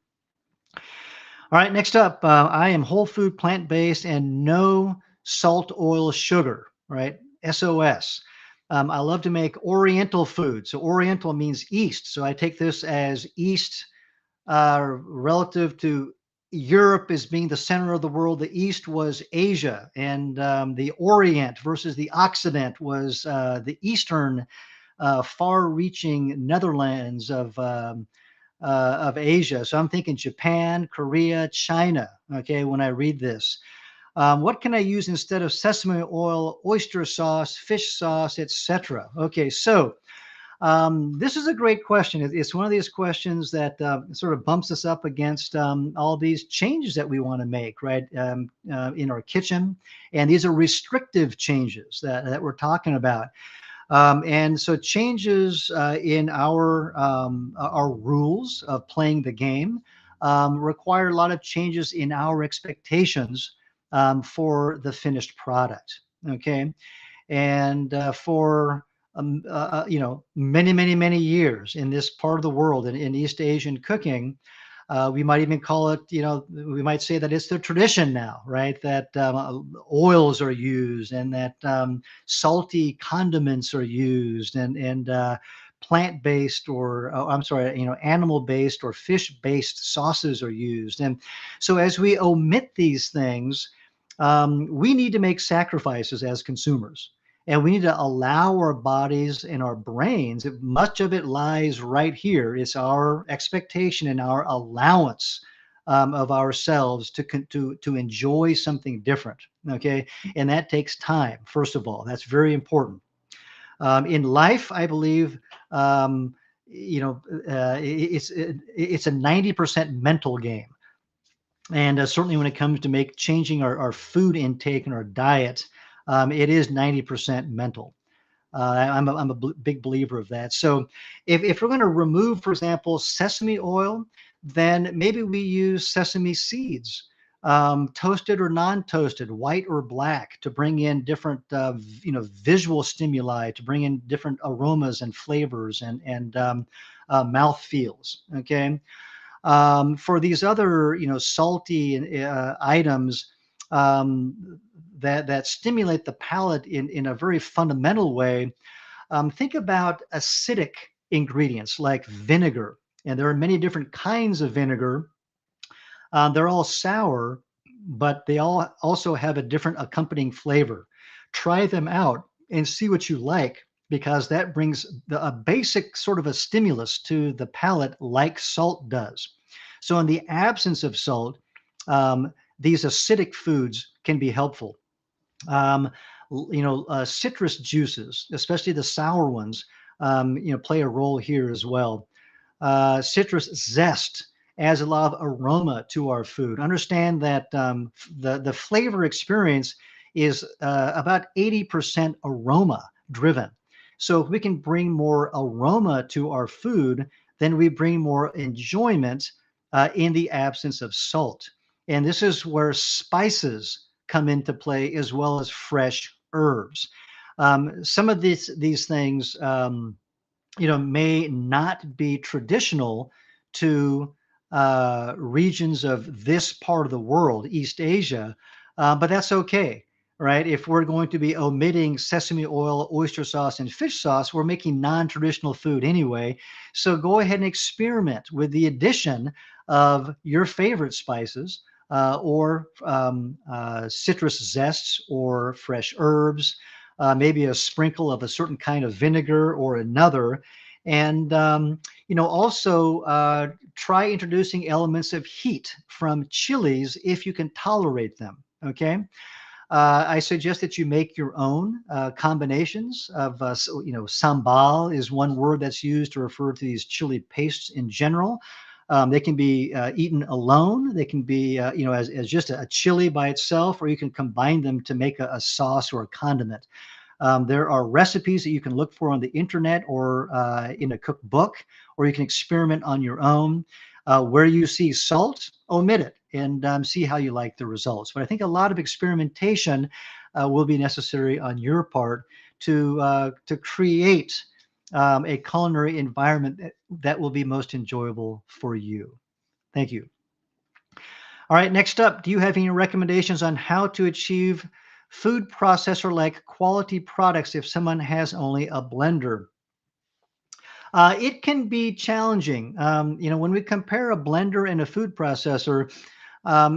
All right, next up, I am whole food, plant-based, and no salt, oil, sugar, right? SOS. I love to make Oriental food. So Oriental means East. So I take this as East relative to Europe as being the center of the world. The East was Asia, and the Orient versus the Occident was the Eastern, far-reaching Netherlands of Asia. So I'm thinking Japan, Korea, China. Okay, when I read this, what can I use instead of sesame oil, oyster sauce, fish sauce, etc.? Okay, so this is a great question. It's one of these questions that sort of bumps us up against all these changes that we want to make, right, in our kitchen. And these are restrictive changes that we're talking about. And so changes in our rules of playing the game require a lot of changes in our expectations for the finished product. Okay, and for many years in this part of the world, in East Asian cooking, we might even call it, we might say that it's the tradition now, right? That oils are used and that salty condiments are used and plant-based or, I'm sorry, animal-based or fish-based sauces are used. And so as we omit these things, we need to make sacrifices as consumers. And we need to allow our bodies and our brains, much of it lies right here. It's our expectation and our allowance of ourselves to enjoy something different. Okay. And that takes time, first of all. That's very important. In life, I believe, it's a 90% mental game. And certainly when it comes to changing our food intake and our diet, it is 90% mental. I'm a big believer of that. So if we're going to remove, for example, sesame oil, then maybe we use sesame seeds. toasted or non-toasted, white or black, to bring in different, visual stimuli, to bring in different aromas and flavors and mouth feels. Okay. For these other, salty items that stimulate the palate in a very fundamental way, think about acidic ingredients like vinegar. And there are many different kinds of vinegar. They're all sour, but they all also have a different accompanying flavor. Try them out and see what you like, because that brings a basic sort of a stimulus to the palate like salt does. So, in the absence of salt, these acidic foods can be helpful. Um, citrus juices, especially the sour ones, play a role here as well. Citrus zest adds a lot of aroma to our food. Understand that the flavor experience is about 80% aroma driven. So if we can bring more aroma to our food, then we bring more enjoyment in the absence of salt. And this is where spices come into play, as well as fresh herbs. Some of these things, may not be traditional to regions of this part of the world, East Asia, but that's okay, right? If we're going to be omitting sesame oil, oyster sauce, and fish sauce, we're making non-traditional food anyway. So go ahead and experiment with the addition of your favorite spices, or citrus zests or fresh herbs, maybe a sprinkle of a certain kind of vinegar or another. And, also try introducing elements of heat from chilies if you can tolerate them. Okay. I suggest that you make your own combinations of, sambal is one word that's used to refer to these chili pastes in general. They can be eaten alone. They can be, as just a chili by itself, or you can combine them to make a sauce or a condiment. There are recipes that you can look for on the internet or in a cookbook, or you can experiment on your own. Where you see salt, omit it and see how you like the results. But I think a lot of experimentation will be necessary on your part to create a culinary environment that will be most enjoyable for you. Thank you. All right, next up, do you have any recommendations on how to achieve food processor like quality products if someone has only a blender? It can be challenging. When we compare a blender and a food processor,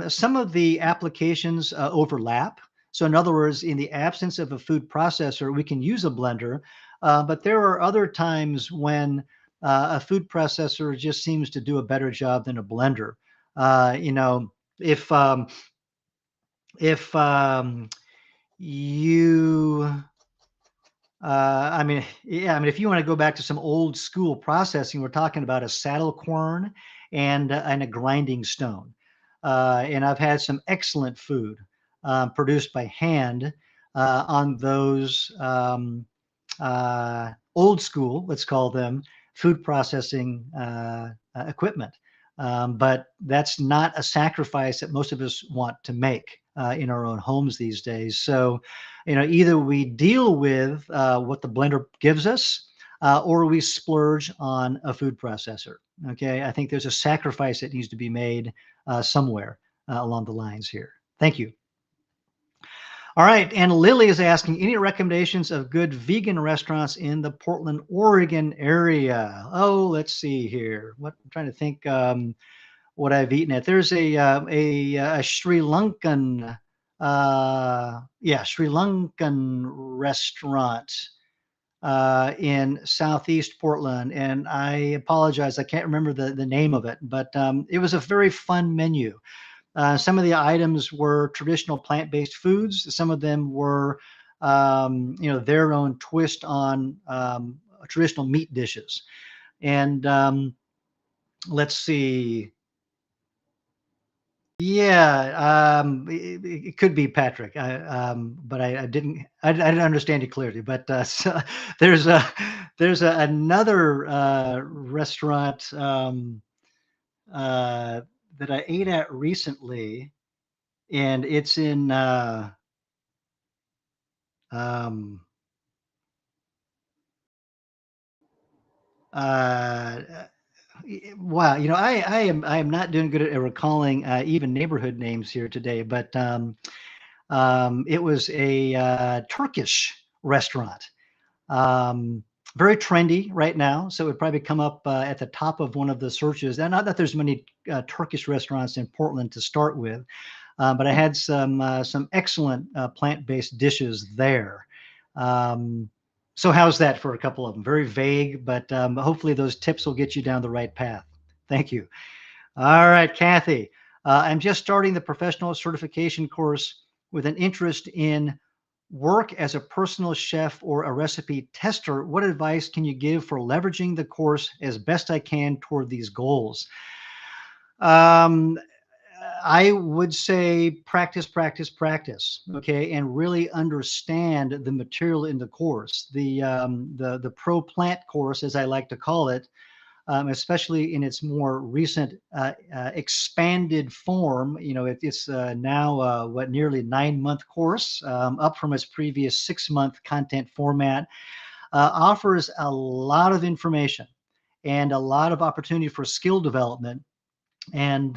some of the applications overlap. So, in other words, in the absence of a food processor, we can use a blender. But there are other times when a food processor just seems to do a better job than a blender. You know, if um, if you yeah, I mean, if you want to go back to some old school processing, we're talking about a saddle quern and a grinding stone. And I've had some excellent food produced by hand on those old school, let's call them, food processing equipment. But that's not a sacrifice that most of us want to make in our own homes these days. So, either we deal with what the blender gives us, or we splurge on a food processor. Okay, I think there's a sacrifice that needs to be made somewhere along the lines here. Thank you. All right, and Lily is asking any recommendations of good vegan restaurants in the Portland, Oregon area. Oh, let's see here. What I'm trying to think what I've eaten at. There's a Sri Lankan, Sri Lankan restaurant in Southeast Portland, and I apologize, I can't remember the name of it, but it was a very fun menu. Some of the items were traditional plant-based foods. Some of them were, their own twist on traditional meat dishes. And let's see. Yeah, it could be Patrick, but I didn't understand it clearly. But so there's a another restaurant that I ate at recently. and it's in um, uh, wow. I am not doing good at recalling even neighborhood names here today, but it was a Turkish restaurant. Um, Very trendy right now, so it would probably come up at the top of one of the searches. And not that there's many Turkish restaurants in Portland to start with, but I had some excellent plant-based dishes there. Um, so how's that for a couple of them? Very vague, but hopefully those tips will get you down the right path. Thank you. All right, Kathy. I'm just starting the professional certification course with an interest in work as a personal chef or a recipe tester. What advice can you give for leveraging the course as best I can toward these goals? Um, I would say practice, practice, practice. Okay, and really understand the material in the course. The pro plant course, as I like to call it, especially in its more recent expanded form. It's now what nearly 9-month course, up from its previous 6-month content format. Offers a lot of information and a lot of opportunity for skill development, and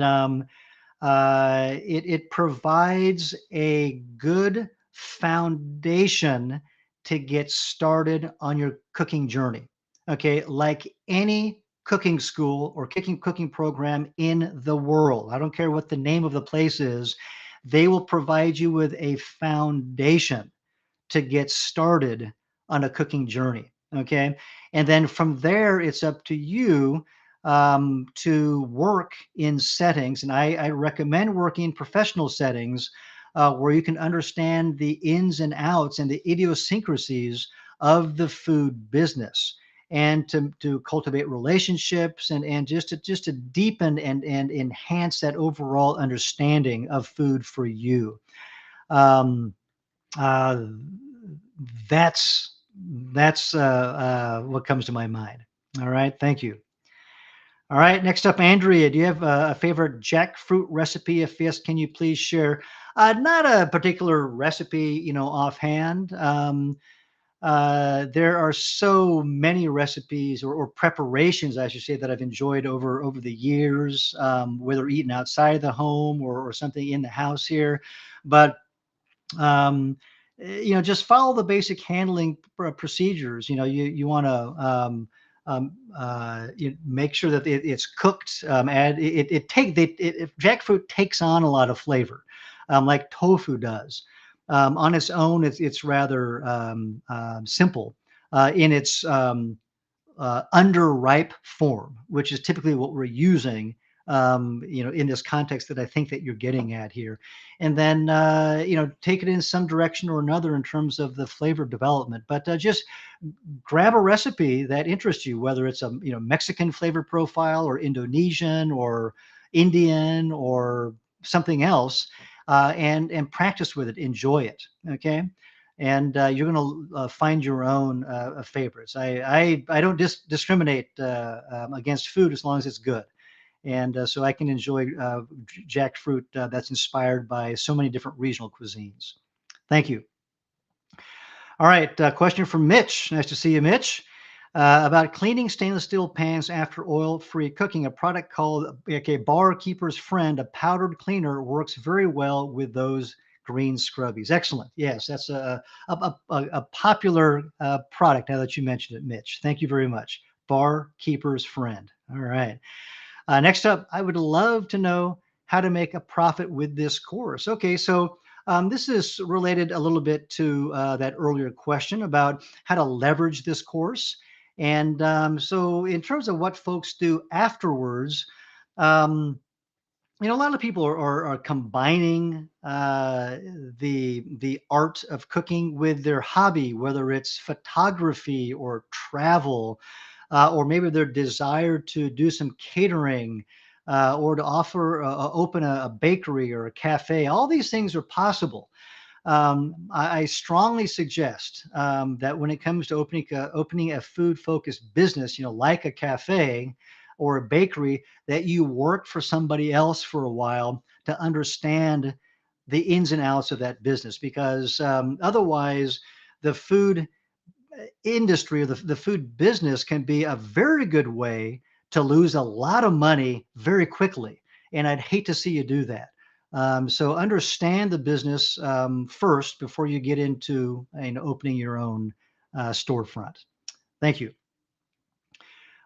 it provides a good foundation to get started on your cooking journey. Okay, like any cooking school or cooking program in the world, I don't care what the name of the place is, they will provide you with a foundation to get started on a cooking journey. Okay. And then from there, it's up to you to work in settings. And I recommend working in professional settings where you can understand the ins and outs and the idiosyncrasies of the food business, and to cultivate relationships, and just to deepen and enhance that overall understanding of food for you. Um, uh, that's what comes to my mind. All right, thank you. All right, next up, Andrea, do you have a favorite jackfruit recipe? If yes, can you please share? Not a particular recipe, offhand. There are so many recipes or preparations, I should say, that I've enjoyed over the years, whether eaten outside of the home or something in the house here. But um, just follow the basic handling procedures. You want to make sure that it's cooked. Add it take they, it, Jackfruit takes on a lot of flavor, like tofu does. On its own, it's rather simple in its underripe form, which is typically what we're using, in this context that I think that you're getting at here. And then, take it in some direction or another in terms of the flavor development. But just grab a recipe that interests you, whether it's a Mexican flavor profile or Indonesian or Indian or something else, and practice with it, enjoy it. Okay, and you're going to find your own favorites. I don't discriminate against food as long as it's good, and so I can enjoy jackfruit that's inspired by so many different regional cuisines. Thank you. All right, question from Mitch. Nice to see you, Mitch. About cleaning stainless steel pans after oil-free cooking. A product called, okay, Bar Keeper's Friend, a powdered cleaner, works very well with those green scrubbies. Excellent. Yes, that's a popular product now that you mentioned it, Mitch. Thank you very much. Bar Keeper's Friend. All right. Next up, I would love to know how to make a profit with this course. Okay, so this is related a little bit to that earlier question about how to leverage this course. And so, in terms of what folks do afterwards, um, a lot of people are combining the art of cooking with their hobby, whether it's photography or travel, or maybe their desire to do some catering, or to open a bakery or a cafe. All these things are possible. I strongly suggest that when it comes to opening a food-focused business, like a cafe or a bakery, that you work for somebody else for a while to understand the ins and outs of that business, because otherwise the food industry or the food business can be a very good way to lose a lot of money very quickly. And I'd hate to see you do that. So understand the business first before you get into opening your own storefront. Thank you.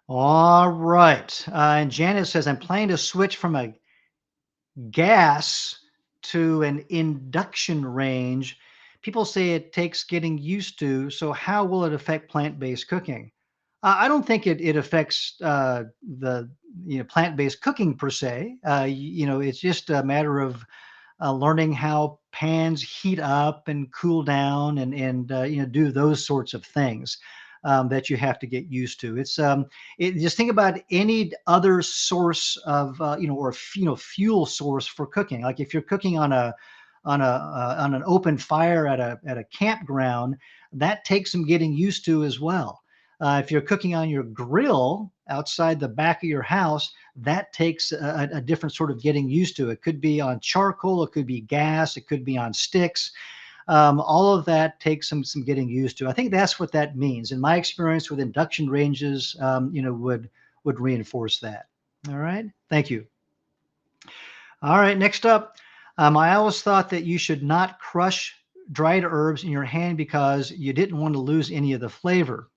All right. And Janet says, I'm planning to switch from a gas to an induction range. People say it takes getting used to. So, how will it affect plant based cooking? I don't think it affects the plant based cooking per se. It's just a matter of learning how pans heat up and cool down and do those sorts of things that you have to get used to. Just think about any other source of or fuel source for cooking. Like if you're cooking on an open fire at a campground, that takes some getting used to as well. If you're cooking on your grill outside the back of your house, that takes a different sort of getting used to. It could be on charcoal, it could be gas, it could be on sticks. All of that takes some getting used to. I think that's what that means. In my experience with induction ranges, would reinforce that. All right, thank you. All right, next up, I always thought that you should not crush dried herbs in your hand because you didn't want to lose any of the flavor.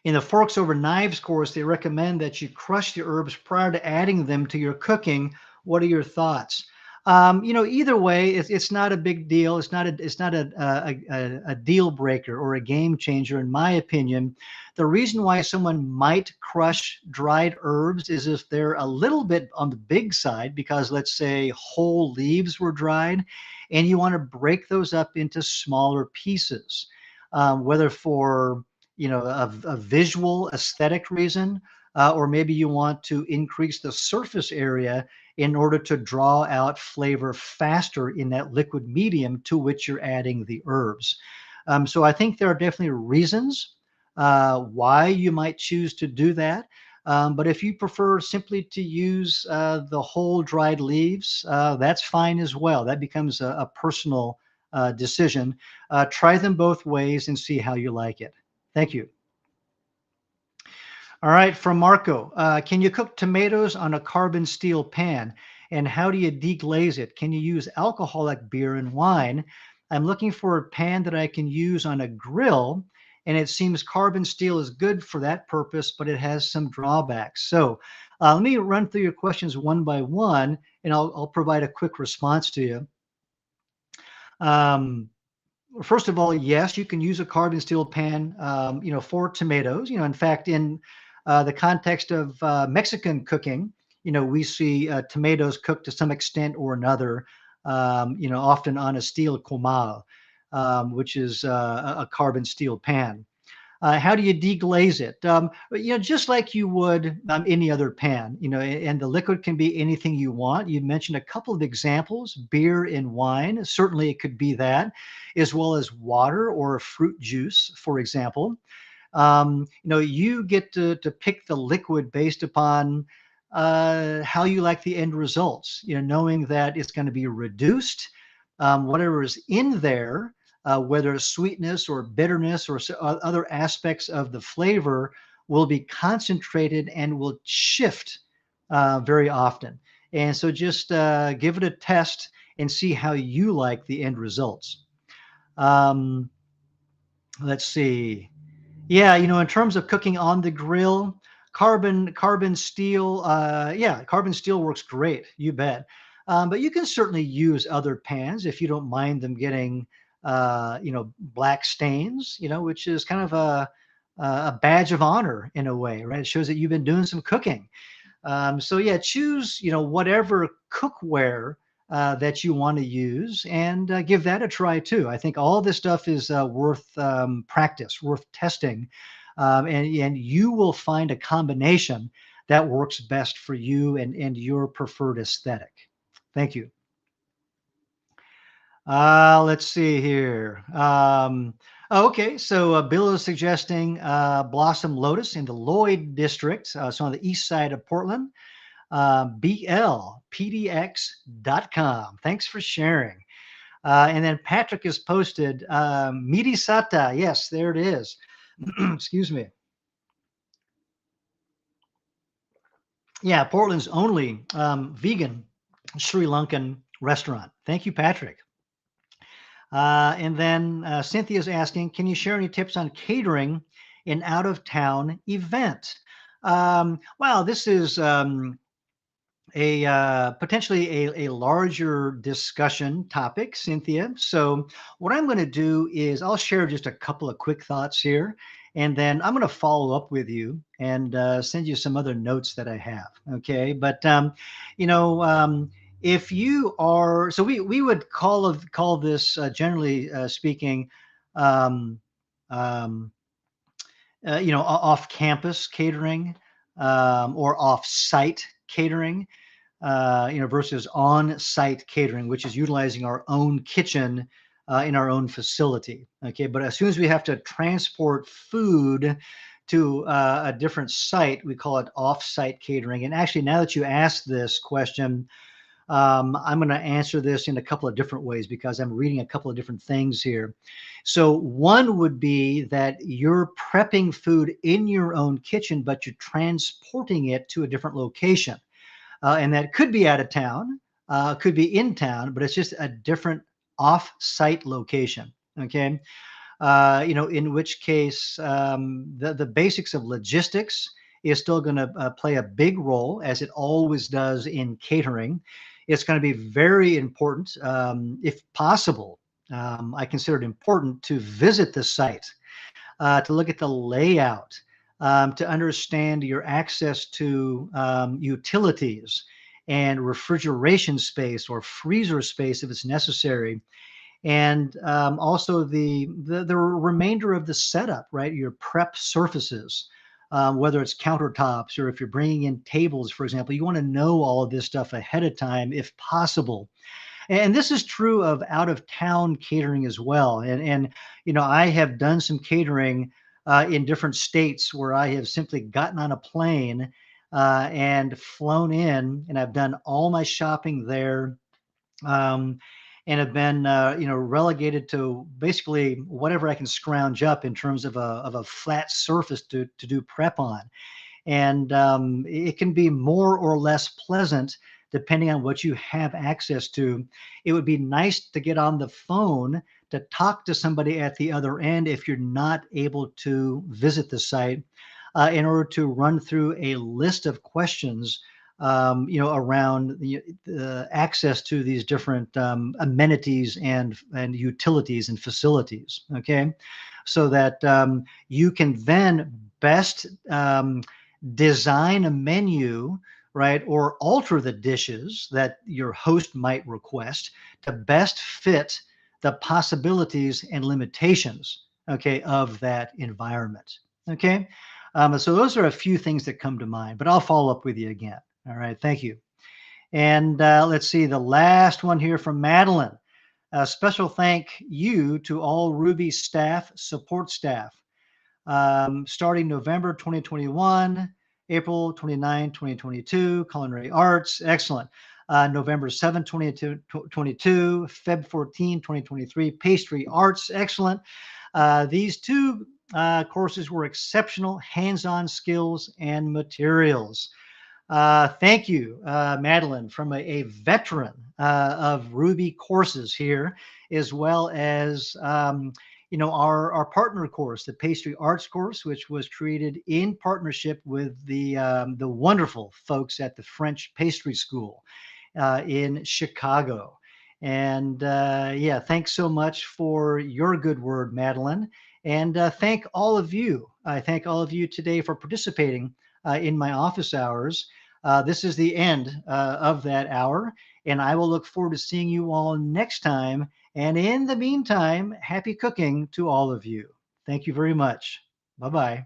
In the Forks Over Knives course, they recommend that you crush the herbs prior to adding them to your cooking. What are your thoughts? Either way, it's not a big deal. It's not a deal breaker or a game changer, in my opinion. The reason why someone might crush dried herbs is if they're a little bit on the big side, because let's say whole leaves were dried, and you want to break those up into smaller pieces, whether for a visual aesthetic reason, or maybe you want to increase the surface area in order to draw out flavor faster in that liquid medium to which you're adding the herbs. So I think there are definitely reasons why you might choose to do that. But if you prefer simply to use the whole dried leaves, that's fine as well. That becomes a personal decision. Try them both ways and see how you like it. Thank you. All right, from Marco. Can you cook tomatoes on a carbon steel pan? And how do you deglaze it? Can you use alcoholic beer and wine? I'm looking for a pan that I can use on a grill, and it seems carbon steel is good for that purpose, but it has some drawbacks. So let me run through your questions one by one, and I'll provide a quick response to you. First of all, yes, you can use a carbon steel pan, for tomatoes. In fact, in the context of Mexican cooking, we see tomatoes cooked to some extent or another, often on a steel comal, which is a carbon steel pan. How do you deglaze it? Just like you would any other pan, and the liquid can be anything you want. You mentioned a couple of examples, beer and wine. Certainly it could be that, as well as water or fruit juice, for example. You get to pick the liquid based upon how you like the end results, knowing that it's going to be reduced. Whatever is in there, whether it's sweetness or bitterness or other aspects of the flavor, will be concentrated and will shift very often. And so just give it a test and see how you like the end results. Um, let's see. Yeah, in terms of cooking on the grill, carbon steel, yeah, carbon steel works great. You bet. But you can certainly use other pans if you don't mind them getting, black stains. Which is kind of a badge of honor in a way, right? It shows that you've been doing some cooking. So yeah, choose whatever cookware that you want to use, and give that a try too. I think all this stuff is worth practice, worth testing, and you will find a combination that works best for you and your preferred aesthetic. Thank you. Let's see here. Okay, so Bill is suggesting Blossom Lotus in the Lloyd district, so on the east side of Portland. blpdx.com. Thanks for sharing. And then Patrick has posted Mirisata. Yes, there it is. Excuse me. Yeah, Portland's only vegan Sri Lankan restaurant. Thank you, Patrick. And then Cynthia's asking, can you share any tips on catering an out of town event? Wow, this is a potentially a larger discussion topic, Cynthia. So what I'm going to do is I'll share just a couple of quick thoughts here, and then I'm going to follow up with you and send you some other notes that I have. Okay, but you know. If you are, so we would call this generally speaking, um, um, off campus catering or off site catering versus on-site catering, which is utilizing our own kitchen in our own facility. Okay, but as soon as we have to transport food to a different site, we call it off-site catering. And actually, now that you asked this question, I'm going to answer this in a couple of different ways because I'm reading a couple of different things here. So one would be that you're prepping food in your own kitchen, but you're transporting it to a different location. And that could be out of town, could be in town, but it's just a different off-site location. Okay, in which case the basics of logistics is still going to play a big role as it always does in catering. It's going to be very important, if possible. I consider it important to visit the site, to look at the layout, to understand your access to utilities and refrigeration space or freezer space if it's necessary. And also the remainder of the setup, right? Your prep surfaces, whether it's countertops or if you're bringing in tables, for example, you want to know all of this stuff ahead of time if possible. And this is true of out of town catering as well. And I have done some catering in different states where I have simply gotten on a plane and flown in, and I've done all my shopping there. Um, and have been, relegated to basically whatever I can scrounge up in terms of a flat surface to do prep on. And it can be more or less pleasant depending on what you have access to. It would be nice to get on the phone to talk to somebody at the other end if you're not able to visit the site, in order to run through a list of questions, around the access to these different amenities and utilities and facilities. Okay, so that you can then best design a menu, right, or alter the dishes that your host might request to best fit the possibilities and limitations, okay, of that environment. Okay, so those are a few things that come to mind, but I'll follow up with you again. All right, thank you. And let's see, the last one here from Madeline. A special thank you to all Rouxbe staff, support staff, starting November 2021, April 29, 2022, culinary arts, excellent. November 7, 2022, Feb 14, 2023, pastry arts, excellent. These two courses were exceptional hands-on skills and materials. Thank you, Madeline, from a veteran of Rouxbe courses here, as well as our partner course, the Pastry Arts course, which was created in partnership with the wonderful folks at the French Pastry School in Chicago. And yeah, thanks so much for your good word, Madeline. And thank all of you. I thank all of you today for participating in my office hours. This is the end of that hour, and I will look forward to seeing you all next time. And in the meantime, happy cooking to all of you. Thank you very much. Bye bye.